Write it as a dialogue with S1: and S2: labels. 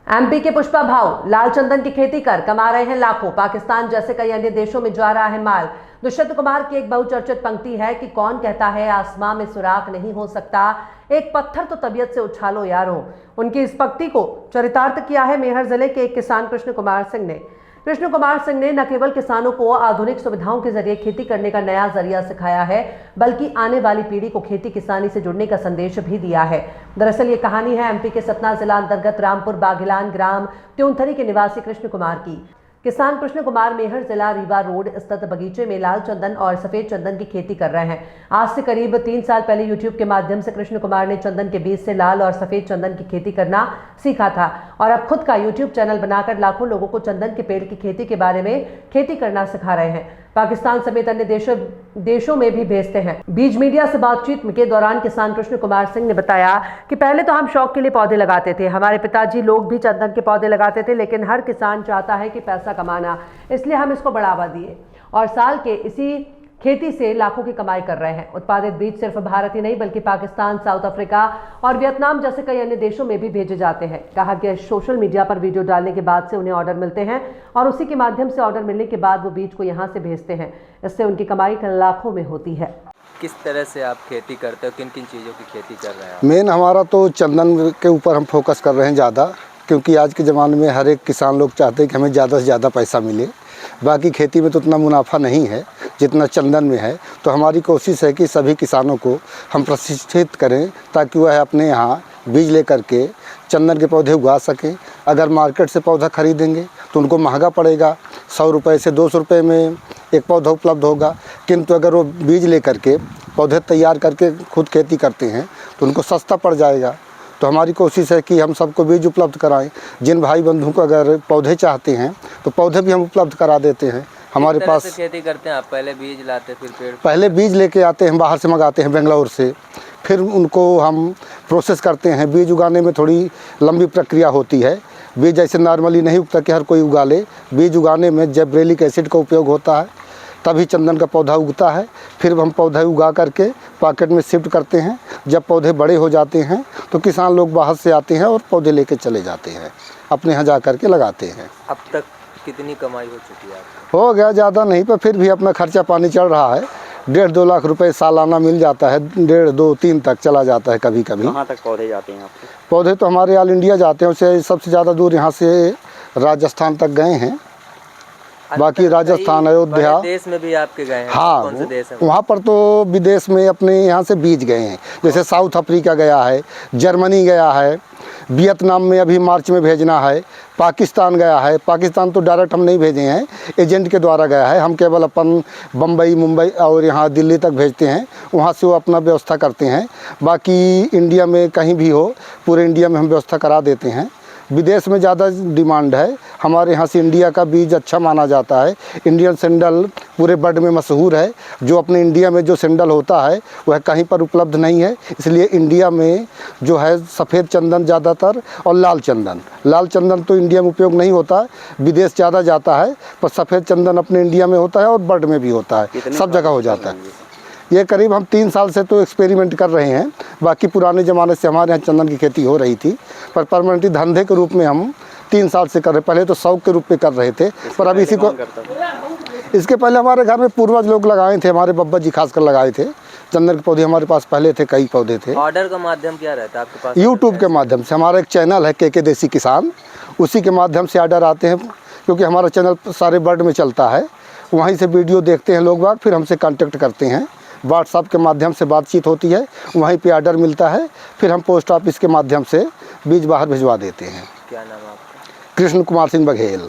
S1: MP के पुष्पा भाऊ लाल चंदन की खेती कर कमा रहे हैं लाखों। पाकिस्तान जैसे कई अन्य देशों में जा रहा है माल। दुष्यंत कुमार की एक बहुचर्चित पंक्ति है कि कौन कहता है आसमां में सुराख नहीं हो सकता, एक पत्थर तो तबीयत से उछालो यारों। उनकी इस पंक्ति को चरितार्थ किया है मेहर जिले के एक किसान कृष्ण कुमार सिंह ने न केवल किसानों को आधुनिक सुविधाओं के जरिए खेती करने का नया जरिया सिखाया है, बल्कि आने वाली पीढ़ी को खेती किसानी से जुड़ने का संदेश भी दिया है। दरअसल ये कहानी है एमपी के सतना जिला अंतर्गत रामपुर बागिलान ग्राम त्योंथरी के निवासी कृष्ण कुमार की। किसान कृष्ण कुमार मेहर जिला रीवा रोड स्थित बगीचे में लाल चंदन और सफेद चंदन की खेती कर रहे हैं। आज से करीब 3 साल पहले यूट्यूब के माध्यम से कृष्ण कुमार ने चंदन के बीज से लाल और सफेद चंदन की खेती करना सीखा था और अब खुद का यूट्यूब चैनल बनाकर लाखों लोगों को चंदन के पेड़ की खेती के बारे में खेती करना सिखा रहे हैं। पाकिस्तान समेत अन्य देशों में भी भेजते हैं। बीज मीडिया से बातचीत के दौरान किसान कृष्ण कुमार सिंह ने बताया कि पहले तो हम शौक के लिए पौधे लगाते थे, हमारे पिताजी लोग भी चंदन के पौधे लगाते थे, लेकिन हर किसान चाहता है कि पैसा कमाना, इसलिए हम इसको बढ़ावा दिए और साल के इसी खेती से लाखों की कमाई कर रहे हैं। उत्पादित बीज सिर्फ भारत ही नहीं बल्कि पाकिस्तान, साउथ अफ्रीका और वियतनाम जैसे कई अन्य देशों में भी भेजे जाते हैं। कहा कि सोशल मीडिया पर वीडियो डालने के बाद से उन्हें ऑर्डर मिलते हैं और उसी के माध्यम से ऑर्डर मिलने के बाद वो बीज को यहाँ से भेजते हैं। इससे उनकी कमाई लाखों में होती है।
S2: किस तरह से आप खेती करते हो, किन किन चीज़ों की खेती कर रहे हैं?
S3: मेन हमारा तो चंदन के ऊपर हम फोकस कर रहे हैं ज़्यादा, क्योंकि आज के ज़माने में हर एक किसान लोग चाहते हैं कि हमें ज़्यादा से ज़्यादा पैसा मिले। बाकी खेती में तो उतना मुनाफा नहीं है जितना चंदन में है। तो हमारी कोशिश है कि सभी किसानों को हम प्रशिक्षित करें ताकि वह अपने यहाँ बीज लेकर के चंदन के पौधे उगा सकें। अगर मार्केट से पौधा खरीदेंगे तो उनको महंगा पड़ेगा, 100 रुपये से 200 रुपये में एक पौधा उपलब्ध होगा। किंतु अगर वो बीज लेकर के पौधे तैयार करके खुद खेती करते हैं तो उनको सस्ता पड़ जाएगा। तो हमारी कोशिश है कि हम सबको बीज उपलब्ध कराएं। जिन भाई बंधु को अगर पौधे चाहते हैं तो पौधे भी हम उपलब्ध करा देते हैं। हमारे पास
S2: खेती करते हैं आप, पहले बीज लाते फिर पेड़?
S3: पहले बीज लेके आते हैं, बाहर से मंगाते हैं बेंगलोर से, फिर उनको हम प्रोसेस करते हैं। बीज उगाने में थोड़ी लंबी प्रक्रिया होती है। बीज ऐसे नॉर्मली नहीं उगता कि हर कोई उगा ले। बीज उगाने में जिब्रेलिक एसिड का उपयोग होता है, तभी चंदन का पौधा उगता है। फिर हम पौधे उगा करके पॉकेट में शिफ्ट करते हैं। जब पौधे बड़े हो जाते हैं तो किसान लोग बाहर से आते हैं और पौधे लेके चले जाते हैं, अपने यहाँ जा कर के लगाते हैं।
S2: अब तक कितनी कमाई हो चुकी है?
S3: हो गया ज़्यादा नहीं, पर फिर भी अपना खर्चा पानी चल रहा है। 1.5-2 लाख रुपए सालाना मिल जाता है, 1.5, 2, 3 तक चला जाता है कभी कभी।
S2: कहाँ तक पौधे जाते हैं आपके?
S3: पौधे तो हमारे ऑल इंडिया जाते हैं, उससे सबसे ज़्यादा दूर यहाँ से राजस्थान तक गए हैं। बाकी राजस्थान, अयोध्या
S2: देश में भी आपके गए हैं?
S3: हाँ,
S2: कौन से देश हैं?
S3: वहाँ पर तो विदेश में अपने यहाँ से बीज गए हैं, जैसे साउथ अफ्रीका गया है, जर्मनी गया है, वियतनाम में अभी मार्च में भेजना है, पाकिस्तान गया है। पाकिस्तान तो डायरेक्ट हम नहीं भेजे हैं, एजेंट के द्वारा गया है। हम केवल अपन बम्बई, मुंबई और यहाँ दिल्ली तक भेजते हैं, वहाँ से वो अपना व्यवस्था करते हैं। बाकी इंडिया में कहीं भी हो, पूरे इंडिया में हम व्यवस्था करा देते हैं। विदेश में ज़्यादा डिमांड है, हमारे यहाँ से इंडिया का बीज अच्छा माना जाता है। इंडियन सैंडल पूरे वर्ल्ड में मशहूर है। जो अपने इंडिया में जो सैंडल होता है वह कहीं पर उपलब्ध नहीं है, इसलिए इंडिया में जो है सफ़ेद चंदन ज़्यादातर और लाल चंदन तो इंडिया में उपयोग नहीं होता, विदेश ज़्यादा जाता है। पर सफ़ेद चंदन अपने इंडिया में होता है और वर्ल्ड में भी होता है, सब जगह हो जाता है। ये करीब हम 3 साल से तो एक्सपेरिमेंट कर रहे हैं। बाकी पुराने ज़माने से हमारे यहाँ चंदन की खेती हो रही थी, पर परमानेंटली धंधे के रूप में हम 3 साल से कर रहे। पहले तो शौक के रूप में कर रहे थे, पर अब इसी को इसके पहले हमारे घर में पूर्वज लोग लगाए थे, हमारे बब्बा जी खासकर लगाए थे। चंदन के पौधे हमारे पास पहले थे, कई पौधे थे।
S2: ऑर्डर का माध्यम क्या रहता है आपके पास?
S3: यूट्यूब के माध्यम से। हमारा एक चैनल है के देसी किसान, उसी के माध्यम से ऑर्डर आते हैं, क्योंकि हमारा चैनल सारे वर्ल्ड में चलता है। वहीं से वीडियो देखते हैं लोग बाग, फिर हमसे कॉन्टेक्ट करते हैं। व्हाट्सएप के माध्यम से बातचीत होती है, वहीं पे ऑर्डर मिलता है, फिर हम पोस्ट ऑफिस के माध्यम से बीज बाहर भिजवा देते हैं।
S2: क्या नाम है आपका?
S3: कृष्ण कुमार सिंह बघेल।